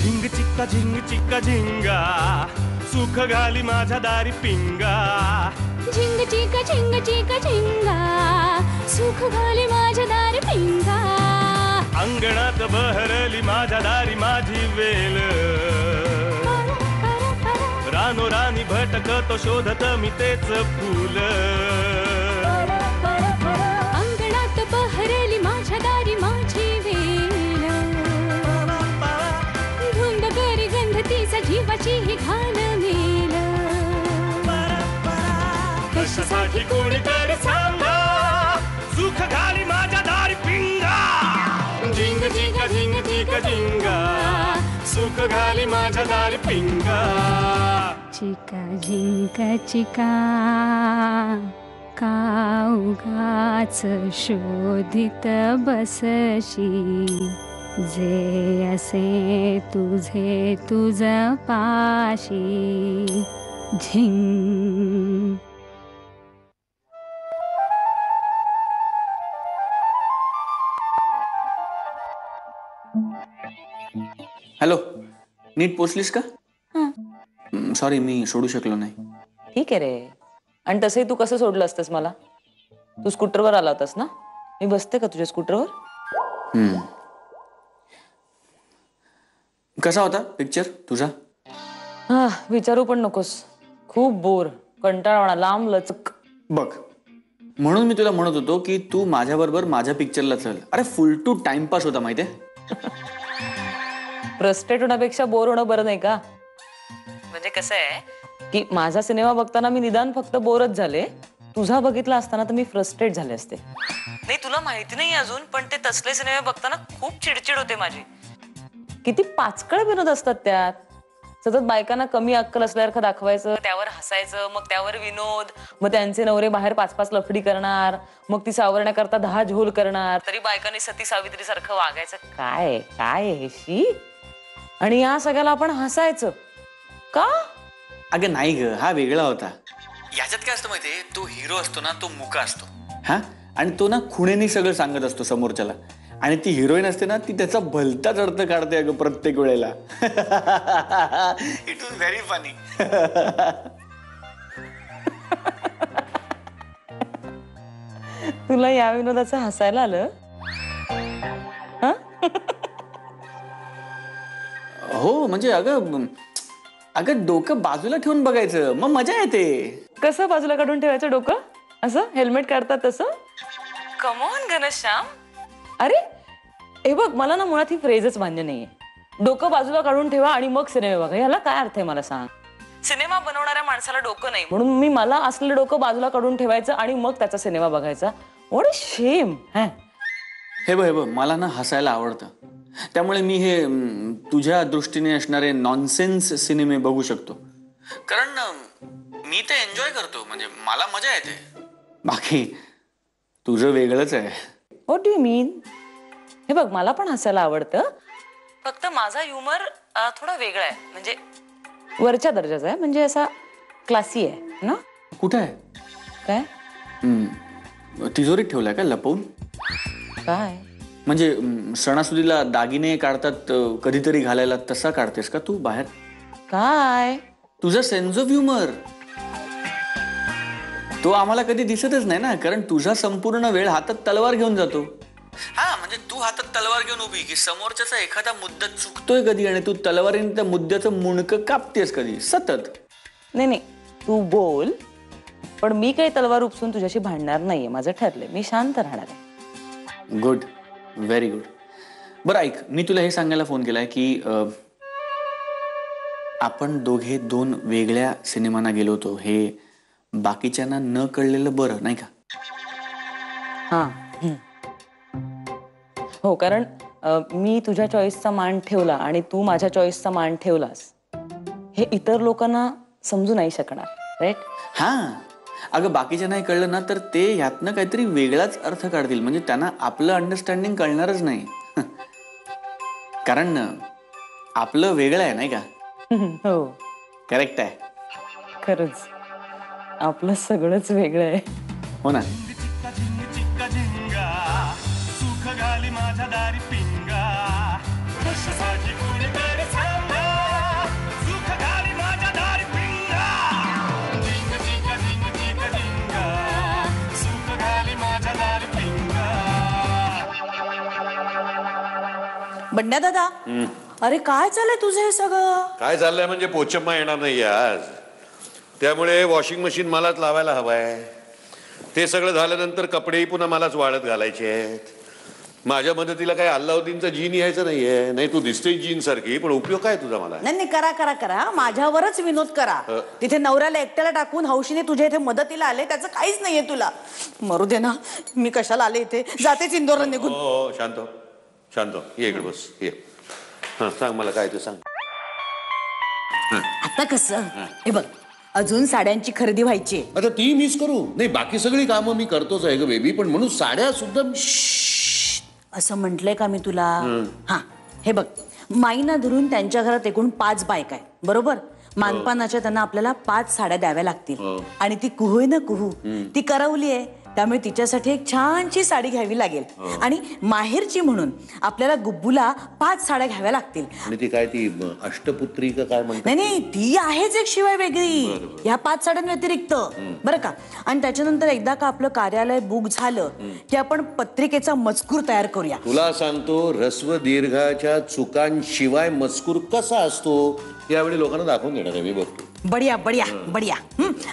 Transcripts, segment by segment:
झिंग चिक्का झिंगा सुख घाली माझ्या दारी पिंगा झिंग चिक्का झिंगा सुख घाली माझ्या दारी पिंगा अंगणात बहरली माझ्या दारी माझी वेल रानो रानी भटकतो शोधत मी तेच फूल अंगणात बहरली माझ्या दारी माझी वेल धुंद करी गंध तिचा जीवाची ही घाल मेल कशासाठी कोणीतरी सांगा सुख घाली माझ्या दारी पिंगा झिंग चिक्का झिंगा सुख घाली माझ्या दारी पिंगा चिका झिंका चिका का उगाच शोधित बसशी जे असे तुझे तुझ पाशी झिंग. हॅलो, नीट पोचलीस का? सॉरी, मी सोडू शकलो नाही. ठीक आहे रे. आणि तसंही तू कसं सोडलं असतंस मला? तू स्कूटरवर आला होतास ना? मी बसते का तुझ्या स्कूटरवर? कसा होता पिक्चर तुझा? हा, विचारू पण नकोस. खूप बोर, कंटाळवाणा, लांब लचक. बघ, म्हणून मी तुला म्हणत होतो की तू माझ्याबरोबर माझ्या पिक्चरला चल. अरे फुल टू टाइमपास होता माहितीये. फ्रस्ट्रेट होण्यापेक्षा बोर होणं बरं नाही का? म्हणजे कसं आहे की माझा सिनेमा बघताना मी निदान फक्त बोरच झाले. तुझा बघितला असताना तर मी फ्रस्ट्रेट झाले असते. नाही, तुला माहिती नाही अजून, पण ते तसले सिनेमे बघताना खूप चिडचिड होते माझी. किती पाचकळ विनोद असतात त्यात. सतत बायकांना कमी अक्कल असल्यासारखं दाखवायचं, त्यावर हसायचं, मग त्यावर विनोद, मग त्यांचे नवरे बाहेर 5-5 लफडी करणार, मग ती सावरण्याकरता 10 झोल करणार, तरी बायकांनी सती सावित्री सारखं वागायचं. काय काय हे शी. आणि या सगळ्याला आपण हसायचं का? अगं नाही ग, हा वेगळा होता. याच्यात काय असतं माहितीये, तो हिरो असतो ना, तो मुका असतो. हा, आणि तो ना खुणेनी सगळं सांगत असतो समोरच्याला. आणि ती हिरोईन असते ना, ती त्याचा भलताच अर्थ काढते अगं प्रत्येक वेळेला. It was very funny. तुला या विनोदाचं हसायला आलं? हो, म्हणजे अगं डोकं बाजूला ठेवून बघायचं, मग मजा येते. कसं बाजूला काढून ठेवायचं डोकं? असं हेल्मेट काढतात तसं? Come on Ghanshyam. अरे हे बघ, मला ना मुळात ही फ्रेजच मान्य नाहीये. डोकं बाजूला काढून ठेवा आणि मग सिनेमा बघा. याला काय अर्थ आहे मला सांग? सिनेमा बनवणाऱ्या माणसाला डोकं नाही म्हणून मी मला असलेलं डोकं बाजूला काढून ठेवायचं आणि मग त्याचा सिनेमा बघायचा. What a shame. हे बघ, मला ना हसायला आवडतं. त्यामुळे मी हे तुझ्या दृष्टीने असणारे नॉनसेन्स सिनेमे बघू शकतो. कारण मी ते एन्जॉय करतो, म्हणजे मला मजा येते. बाकी तुझं वेगळंच आहे. व्हॉट डू यू मीन? हे बघ, मला पण हसायला आवडतं, फक्त माझा ह्युमर थोडा वेगळा आहे. म्हणजे वरच्या दर्जाचा आहे, म्हणजे असा क्लासी आहे ना. कुठे आहे? काय? तिजोरीत ठेवलाय का लपवून? काय म्हणजे सणासुदीला दागिने काढतात कधीतरी घालायला, तसा काढतेस का तू बाहेर? काय? तुझा सेन्स ऑफ ह्युमर तो आम्हाला कधी दिसतच नाही ना, कारण तुझा संपूर्ण वेळ हातात तलवार घेऊन जातो. हा, म्हणजे तू हातात तलवार घेऊन उभी की समोरच्याचा एखादा मुद्दा चुकतोय कधी आणि तू तलवारीने त्या मुद्द्याचं मुंडकं कापतेस कधी सतत. नाही, तू बोल, पण मी काही तलवार उपसून तुझ्याशी भांडणार नाहीये. माझं ठरलंय, मी शांत राहणार आहे. Good, very good. बरं ऐक, मी तुला हे सांगायला फोन केलाय की आपण दोघे 2 वेगळ्या सिनेमांना गेलो होतो. हे बाकीच्यांना न कळलेलं बरं नाही का? हा, हो, कारण मी तुझ्या चॉईसचा मान ठेवला आणि तू माझ्या चॉईसचा मान ठेवलास, हे इतर लोकांना समजू नाही शकणार. राईट? हा, अगं बाकीच्या नाही कळलं ना तर ते ह्यातनं काहीतरी वेगळाच अर्थ काढतील. म्हणजे त्यांना आपलं अंडरस्टँडिंग कळणारच नाही. कारण आपलं वेगळं आहे नाही का? हो, करेक्ट आहे. खरंच आपलं सगळंच वेगळं आहे. हो ना. चिक्का झिंगा सुख घाली माझ्या दारी पिंगा कशासाठी कोणीतरी सांगा बंड्या दादा अरे काय चाललंय तुझं हे सगळं? काय चाललंय म्हणजे पोचम्मा येणार नाही आज, त्यामुळे वॉशिंग मशीन मलाच लावायला हवाय. ते सगळं झाल्यानंतर कपडेही पुन्हा मलाच वाळत घालायचे आहेत. माझ्या मदतीला काही अल्लाउद्दीनचा जीन यायचं नाहीये. नाही तू दिसते जीन सारखी, पण उपयोग काय तुझा मला? नाही नाही, करा करा करा, माझ्यावरच विनोद करा. तिथे नवऱ्याला एकट्याला टाकून हौशीने तुझ्या इथे मदतीला आले, त्याचं काहीच नाहीये तुला. मरू दे ना, मी कशाला आले इथे, जातेच इंदोरला निघून. हो शांत हो, शांत हो, ये इकडे बस, ये. हा सांग मला काय ते सांग. आता कसं हे बघ, अजून साड्यांची खरेदी व्हायची. आता ती मिस करू नाही, बाकी सगळी कामं मी करतोच आहे ग बेबी, पण म्हणून साड्या सुद्धा. असं म्हटलंय का मी तुला? हा हे बघ, माईना धरून त्यांच्या घरात एकूण 5 बायका आहे, बरोबर? मानपानाच्या त्यांना आपल्याला 5 साड्या द्याव्या लागतील. आणि ती कुहू आहे ना, कुहू ती करवली आहे, त्यामुळे तिच्यासाठी एक छानशी साडी घ्यावी लागेल. आणि माहेरची म्हणून आपल्याला गुब्बूला 5 साड्या घ्याव्या लागतील. आणि ती काय ती अष्टपुत्री का काय म्हणतात? नाही नाही, ती आहेच एक शिवाय वेगळी ह्या 5 साड्यांव्यतिरिक्त, बरं का? आणि त्याच्यानंतर एकदा का आपलं कार्यालय बुक झालं की आपण पत्रिकेचा मजकूर तयार करूया. तुला सांगतो, ऱ्हस्व दीर्घाच्या चुकांशिवाय मजकूर कसा असतो यावेळी लोकांना दाखवून देणार आहे मी, बघतो. बढिया बढिया बढिया.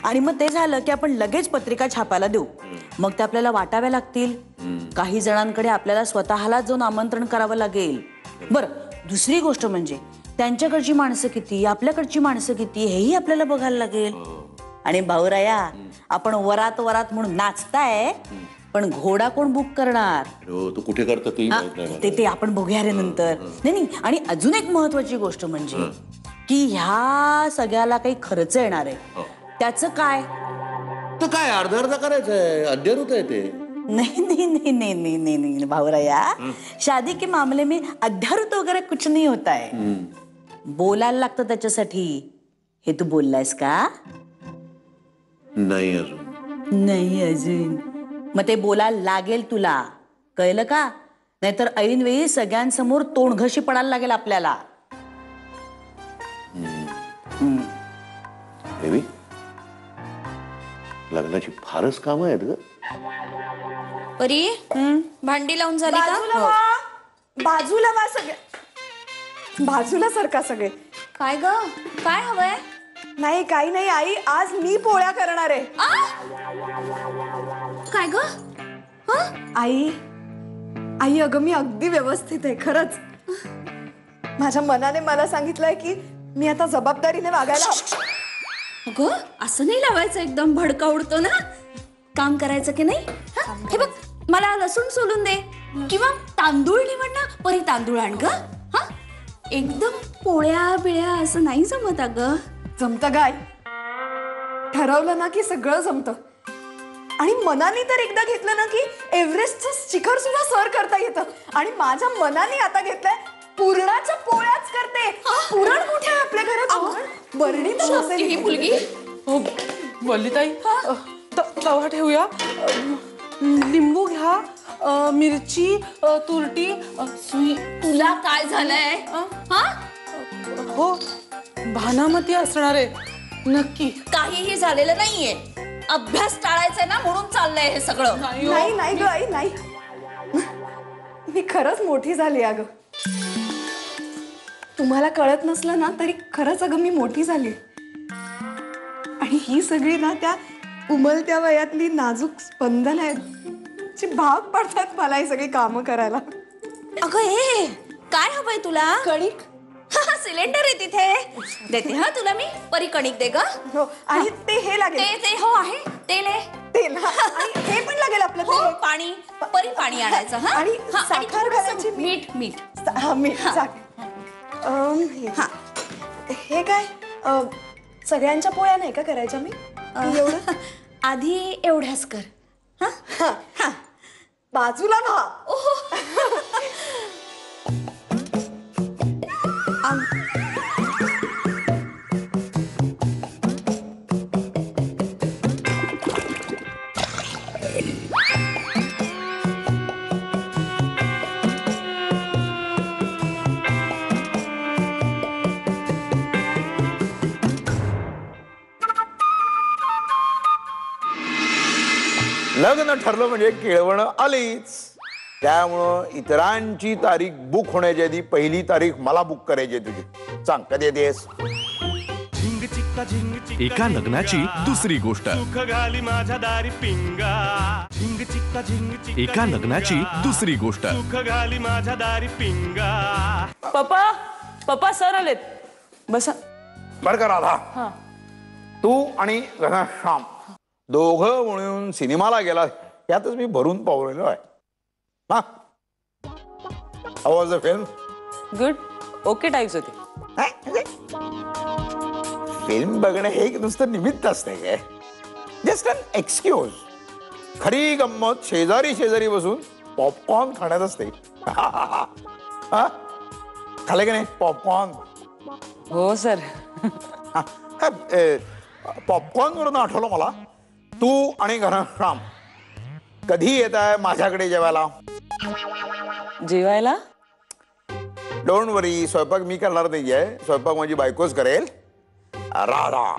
आणि मग ते झालं की आपण लगेच पत्रिका छापायला देऊ. मग ते आपल्याला वाटाव्या लागतील. काही जणांकडे आपल्याला स्वतःला जाऊन आमंत्रण करावं लागेल. बरं, दुसरी गोष्ट म्हणजे त्यांच्याकडची माणसं किती, आपल्याकडची माणसं किती, हेही आपल्याला बघायला लागेल. आणि भाऊराया, आपण वरात वरात म्हणून नाचताय, पण घोडा कोण बुक करणार? तू कुठे करतो ते माहित नाही मला. ते आपण बघूया रे नंतर. नाही. आणि अजून एक महत्वाची गोष्ट म्हणजे की ह्या सगळ्याला काही खर्च येणार आहे. त्याचं काय? तर काय अर्धा अर्धा करायचंय, अद्ययावत आहे ते. नहीं नहीं नहीं नहीं नहीं नहीं नहीं भावराया, शादी के मामले में अध्यारुत वगैरे कुछ नहीं होता है. बोलायला लागतं त्याच्यासाठी. हे तू बोललायस का? नाही अजून. नाही अजून. मग ते बोलायला लागेल तुला, कळलं का? नाहीतर ऐन वेळी सगळ्यांसमोर तोंडघशी पडायला लागेल आपल्याला. बेबी, लग्नाची फारच कामं आहेत ग. परी भांडी लावून झाली बाजूला का? वा, बाजूला वा सगळे, बाजूला सरका सगळे. काय ग, काय हवंय? नाही काही नाही आई, आज मी पोळ्या करणार आहे. काय ग? आई आई अगं मी अगदी व्यवस्थित आहे खरंच. माझ्या मनाने मला सांगितलंय की मी आता जबाबदारीने वागायला हवं. अगं असं नाही लावायचं, एकदम भडका उडतो ना. काम करायचं की नाही? हे बघ, मला लसूण सोलून दे किंवा तांदूळ निवड ना. परी तांदूळ आण ग. हा, एकदम पोळ्या बिळ्या असं नाही जमत अगं. जमतं गाय, ठरवलं ना की सगळं जमतं. आणि मनाने तर एकदा घेतलं ना की एव्हरेस्टचं शिखर सुद्धा सर करता येतं. आणि माझ्या मनाने आता घेतलंय पुरणाच्या पोळ्याच करते. पुरण कुठे आहे आपल्या घरात? बरणी तर नसेल ही मुलगी. वल्लीताई, तवा ठेवूया, लिंबू घ्या, मिरची, तुरटी, सुई. तुला काय झालंय? हा, हो, भानामती असणार आहे नक्की. काहीही झालेलं नाहीये. अभ्यास टाळायचा ना, म्हणून चाललंय हे सगळं. नाही नाही ग आई, नाही. मी खरंच मोठी झाली अगं. तुम्हाला कळत नसलं ना तरी खरंच अगं मी मोठी झाली. आणि ही सगळी ना त्या उमलत्या वयातली नाजूक स्पंदन आहेत, जी भाग पडतात मला ही सगळी कामं करायला. अगं हे काय हवंय तुला? कणिक. सिलेंडर आहे तिथे, देते हा तुला मी. परी कणिक दे ग. हो, आणि ते हे लागेल. ते हो आहे, तेल आहे. तेल. आणि हे पण लागेल आपलं. हो, पाणी. परी पाणी आणायचं. हा, आणि हा, आणि साखर थोडंसं घालायची. मीठ. हा, मीठ. हा. हे काय सगळ्यांच्या पोळ्या नाही का करायच्या मी? एवढं आधी एवढ्याच कर. हा, बाजूला व्हा. लग्न ठरलं म्हणजे केळवण आलीच. त्यामुळं इतरांची तारीख बुक होण्याच्या आधी पहिली तारीख मला बुक करायची आहे तुझी. सांग कधी येतेस? झिंग चिक्का झिंग चिक्का एका लग्नाची दुसरी गोष्ट. सुख घाली माझ्या दारी पिंगा. झिंग चिक्का झिंग चिक्का एका लग्नाची दुसरी गोष्ट. सुख घाली माझ्या दारी पिंगा. पप्पा पप्पा सर आलेत, बसा. बरं का राधा, तू आणि घनश्याम दोघं म्हणून सिनेमाला गेला यातच मी भरून पावलेलो आहे. हा, how was the film? Good, okay types होते. फिल्म बघणं हे एक नुसतं निमित्त असते काय, जस्ट अन एक्सक्यूज. खरी गंमत शेजारी शेजारी बसून पॉपकॉर्न खाण्यात असते. हा, खाल्ले की नाही पॉपकॉर्न? हो सर. पॉपकॉर्न वरून आठवलं मला, तू आणि घनश्याम कधी येत आहे माझ्याकडे जेवायला? जेवायला? डोंट वरी, स्वयंपाक मी करणार नाहीये, स्वयंपाक माझी बायकोच करेल. राधा,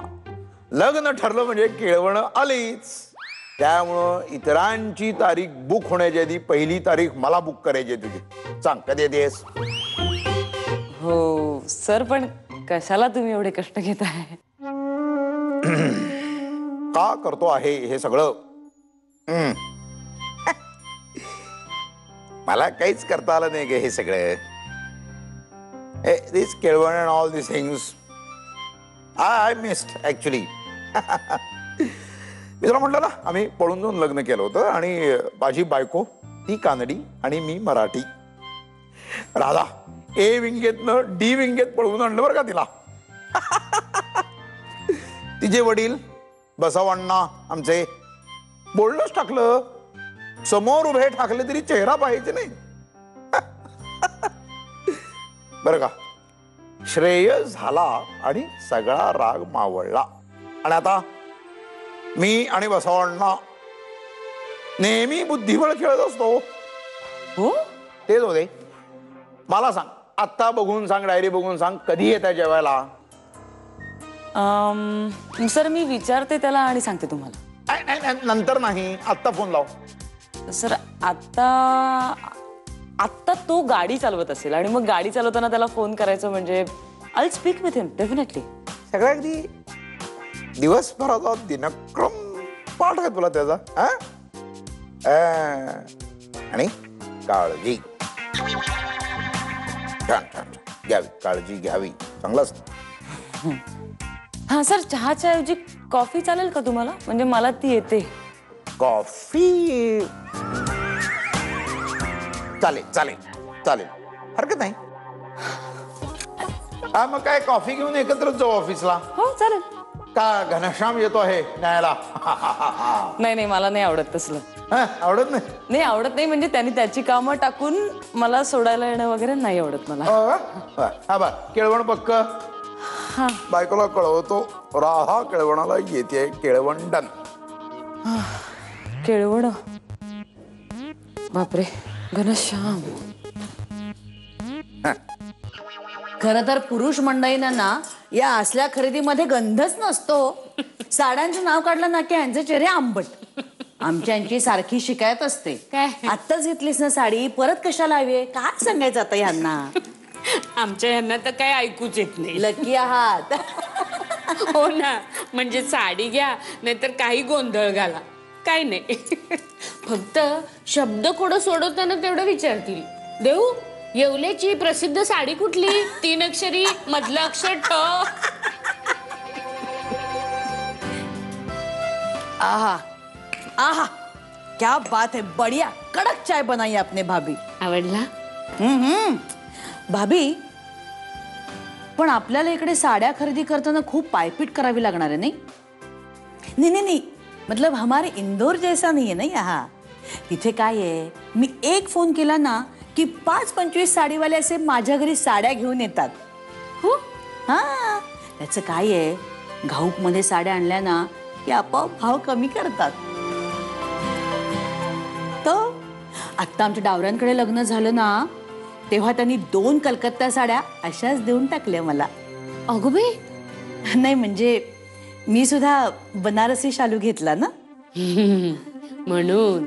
लग्न ठरलं म्हणजे केळवण आलीच. त्यामुळं इतरांची तारीख बुक होण्याच्या आधी पहिली तारीख मला बुक करायची आहे तुझी. सांग कधी येतेस? हो सर, पण कशाला तुम्ही एवढे कष्ट घेताय? का करतो आहे हे सगळं? मला काहीच करता आलं नाही गे हे सगळं. दिस केळवण and all this things I missed actually. मी तुला म्हटलं ना, आम्ही पळून जाऊन लग्न केलं होतं आणि माझी बायको ती कानडी आणि मी मराठी. राधा ए विंगेतनं डी विंगेत पळवून आणलं बरं का तिला. तिचे वडील बसवण्णा आमचे बोलणंच टाकलं, समोर उभे ठाकले तरी चेहरा पाहायचे नाही. बरं का, श्रेय झाला आणि सगळा राग मावळला. आणि आता मी आणि बसवण्णा नेहमी बुद्धिबळ खेळत असतो. हो, तेच होते. मला सांग, आत्ता बघून सांग, डायरी बघून सांग, कधी येत आहे जेवायला? सर मी विचारते त्याला आणि सांगते तुम्हाला. नंतर नाही, आत्ता फोन लाव. सर आत्ता तो गाडी चालवत असेल आणि मग गाडी चालवताना त्याला फोन करायचं म्हणजे I speak with him definitely. सगळ्या अगदी दिवसभराचा दिनक्रम पाठ आहे तुला त्याचा. आणि काळजी छान छान घ्यावी, काळजी घ्यावी, चांगलंच. हा सर, चहाच्या ऐवजी कॉफी चालेल का तुम्हाला? म्हणजे मला ती येते. कॉफी चालेल चालेल चालेल, हरकत नाही. हा मग काय, कॉफी घेऊन एकत्रच जाऊ ऑफिसला? हो चालेल. का घनश्याम येतो आहे न्यायला? नाही नाही, मला नाही आवडत तसलं. आवडत नाही? नाही आवडत नाही म्हणजे त्यांनी त्याची कामं टाकून मला सोडायला येणं वगैरे नाही आवडत मला. हा बा, केळवण पक्क. बायकोला कळवतो, राहा केळवणाला येते केळवण डन. केळवण, बापरे घनश्याम. खरं तर पुरुष मंडळींना ना या असल्या खरेदीमध्ये गंधच नसतो. साड्यांचं नाव काढलं ना की यांचे चेहरे आंबट. आमची सारखी शिकायत असते, आत्ताच घेतलीस ना साडी, परत कशाला हवी? काय सांगायचं आता यांना? आमच्या यांना तर काय ऐकूच येत नाही. लकी आहात. हो ना, म्हणजे साडी घ्या नाहीतर काही गोंधळ घाला, काय नाही. फक्त शब्द कोडं सोडवताना तेवढं विचारतील, देऊ येवलेची प्रसिद्ध साडी कुठली? 3 अक्षरी, मधलं अक्षर ठ. आहा आहा, क्या बात है, बढ़िया कड़क चाय बनाई आपने भाभी. आवडला? भाभी, पण आपल्याला इकडे साड्या खरेदी करताना खूप पायपीट करावी लागणार आहे नाही? नहीं नहीं नहीं, मतलब हमारे इंदौर जैसा नहीं है ना यहाँ. तिथे काय आहे, मी एक फोन केला ना की 5-25 साडीवाले असे माझ्या घरी साड्या घेऊन येतात. हो हा, त्याचं काय आहे, घाऊक मध्ये साड्या आणल्या ना की आपोआप भाव कमी करतात. तर आत्ता आमच्या डावऱ्यांकडे लग्न झालं ना, तेव्हा त्यांनी 2 कलकत्ता साड्या अशाच देऊन टाकल्या मला. अगो बाई. नाही म्हणजे मी सुद्धा बनारसी शालू घेतला ना. म्हणून.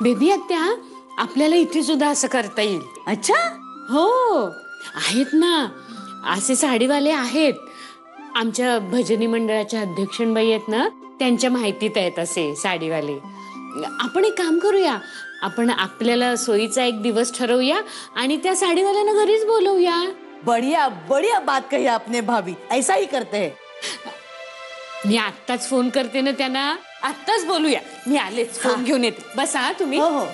बेबी आत्या, आपल्याला इथे सुद्धा असं करता येईल. अच्छा, हो, आहेत ना असे साडीवाले आहेत. आमच्या भजनी मंडळाच्या अध्यक्षबाई आहेत ना, त्यांच्या माहितीत आहेत असे साडीवाले. आपण एक काम करूया, आपण आपल्याला सोयीचा एक दिवस ठरवूया आणि त्या साडीवाल्यांना घरीच बोलवूया. बढ़िया बढ़िया बात कही आपने भाभी, ऐसा ही करते हैं. मी आत्ताच फोन करते ना त्यांना, आत्ताच बोलूया. मी आलेच, फोन घेऊन येते. बसा तुम्ही. हो हो.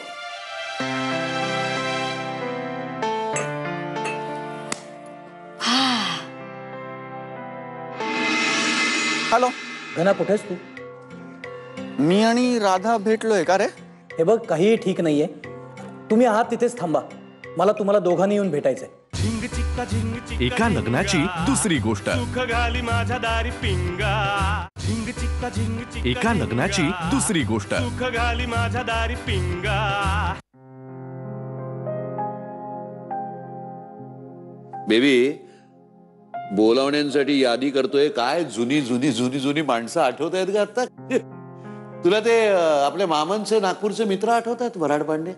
हॅलो, घना कुठेस तू? मी आणि राधा भेटलोय का रे? हे बघ, काहीही ठीक नाहीये. तुम्ही आहात तिथेच थांबा. मला तुम्हाला दोघांनी येऊन भेटायचंय. झिंग चिक्का झिंग चिक्का एका लग्नाची दुसरी गोष्ट. सुख घाली माझ्या दारी पिंगा. झिंग चिक्का झिंग चिक्का एका लग्नाची दुसरी गोष्ट. सुख घाली माझ्या दारी पिंगा. बेबी, बोलावण्यांसाठी यादी करतोय काय? जुनी जुनी जुनी जुनी माणसं आठवत आहेत का आता? तुला ते आपल्या मामांचे नागपूरचे मित्र आठवत आहेत, वराड पांडे?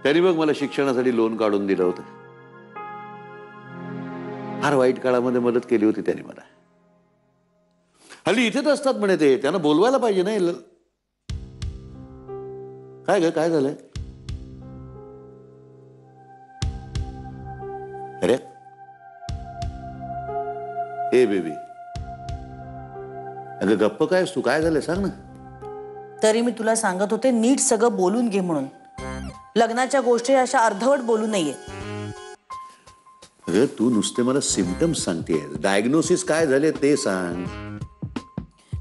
त्यांनी बघ मला शिक्षणासाठी लोन काढून दिलं होतं. फार वाईट काळामध्ये मदत केली होती त्यांनी मला. हल्ली इथेच असतात म्हणे ते, त्यांना बोलवायला पाहिजे नाही. काय ग, काय झालंय? अरे ए बेबी, अगं गप्प कायस तू? काय झालंय सांग ना. तरी मी तुला सांगत होते, नीट सगळं बोलून घे म्हणून. लग्नाच्या गोष्टी अशा अर्धवट बोलू नये. अगं तू नुसते मला सिम्पटम्स सांगतेय, डायग्नोसिस काय झाले ते सांग.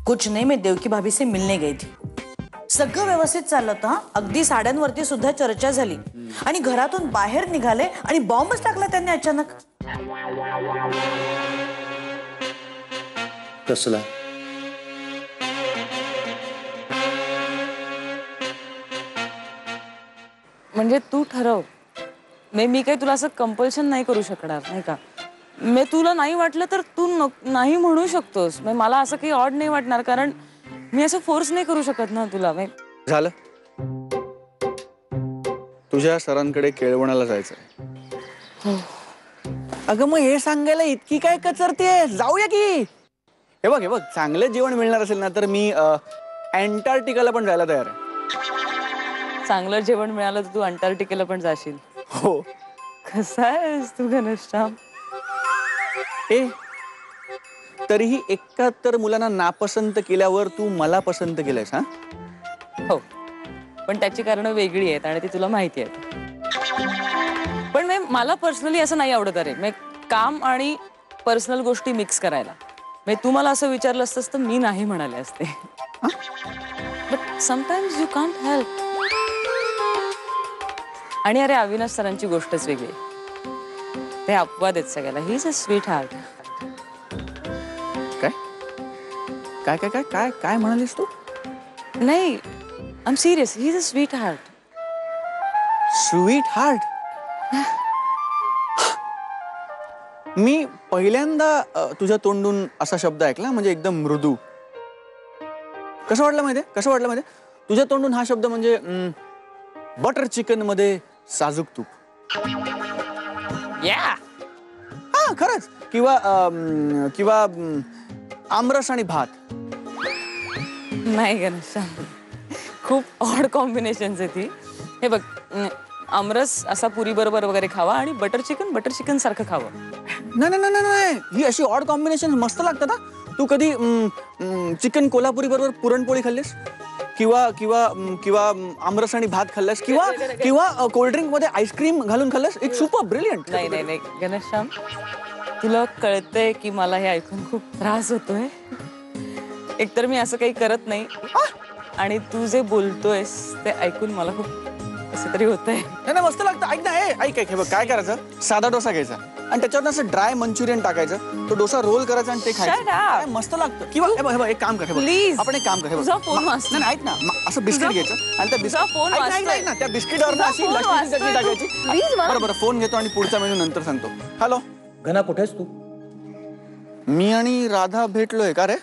कुछ नहीं, मैं देवकी भाभी से मिलने गई थी. सगळं व्यवस्थित चाललं होतं. हा, अगदी साड्यांवरती सुद्धा चर्चा झाली. आणि घरातून बाहेर निघाले आणि बॉम्बच टाकला त्यांनी अचानक. कसला? म्हणजे तू ठरव. मी काही तुला असं कंपल्शन नाही करू शकणार, नाही का? मी तुला नाही वाटलं तर तू नाही म्हणू शकतोस. मला असं काही ऑड नाही वाटणार, कारण मी असं फोर्स नाही करू शकत ना तुला. झालं, तुझ्या सरांकडे केळवणाला जायचंय. अगं मग हे सांगायला इतकी काय कचरते? जाऊया की. हे बघ, चांगलं जेवण मिळणार असेल ना तर मी अँटार्क्टिकाला पण जायला तयार आहे. चांगलं जेवण मिळालं तर तू अंटार्क्टिकेला पण जाशील? हो. कसा आहेस तू घनश्याम? तरीही 71 मुलांना नापसंत केल्यावर तू मला पसंत केलंयस. हा हो, पण त्याची कारणं वेगळी आहेत आणि ती तुला माहिती आहेत. पण मला पर्सनली असं नाही आवडत अरे, काम आणि पर्सनल गोष्टी मिक्स करायला. तू मला असं विचारलं असतंस तर मी नाही म्हणाले असते. But sometimes you can't help. आणि अरे अविनाश सरांची गोष्टच वेगळी. ते अपवाद आहेत सगळ्याला. He is a sweetheart. काय काय काय काय काय म्हणालीस तू? नाही, I am serious. He is a sweetheart. Sweetheart? मी पहिल्यांदा तुझ्या तोंडून असा शब्द ऐकला, म्हणजे एकदम मृदू. कसं वाटलं माहितीये? तुझ्या तोंडून हा शब्द म्हणजे बटर चिकन मध्ये साजूक तूप. हा खरंच. किंवा आमरस आणि भात. नाही घनश्याम, खूप ऑड कॉम्बिनेशन आहे ती. हे बघ, आमरस असा पुरी बरोबर वगैरे खावा आणि बटर चिकन सारखं खावं. नाही, ही अशी ऑड कॉम्बिनेशन मस्त लागतात. हा, तू कधी चिकन कोल्हापुरी बरोबर पुरणपोळी खाल्लीस? किंवा आमरस आणि भात खाल्लास? किंवा कोल्ड्रिंक मध्ये आईस्क्रीम घालून खाल्लास? It's super brilliant. नाही घनश्याम, तुला कळतंय की मला हे ऐकून खूप त्रास होतोय. एकतर मी असं काही करत नाही आणि तू जे बोलतोयस ते ऐकून मला खूप कसं तरी होतंय. नाही मस्त लागतं. ऐक ना, ऐक हे बघ, काय करायचं, साधा डोसा घ्यायचा आणि त्याच्यावर असं ड्राय मंचुरियन टाकायचं, तो डोसा रोल करायचा आणि ते खायचं. मस्त लागतं. किंवा एक काम कर, प्लीज आपण एक काम कर, तुझा फोन वाजतो. नाही ऐक ना, असं बिस्किट घ्यायचं आणि त्या बिस्किट बिस्किटावर अशी लसणाची चटणी टाकायची. बरोबर, फोन घेतो आणि पुढचा मेनू नंतर सांगतो. हॅलो घना कुठेस तू? मी आणि राधा भेटलोय का रे?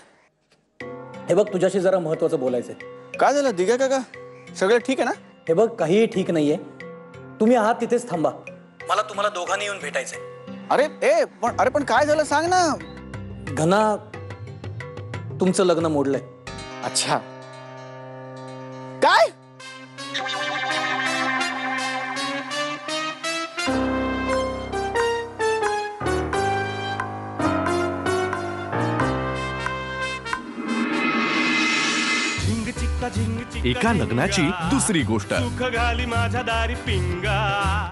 हे बघ तुझ्याशी जरा महत्वाचं बोलायचंय. काय झालं दिघा काका? सगळं ठीक आहे ना? हे बघ काहीही ठीक नाहीये. तुम्ही आहात तिथेच थांबा. मला तुम्हाला दोघांनी येऊन भेटायचंय. अरे पण काय झालं सांग ना. घना, तुमचं लग्न मोडलंय. अच्छा. काय? एका लग्नाची दुसरी गोष्ट. सुख घाली माझ्या दारी पिंगा.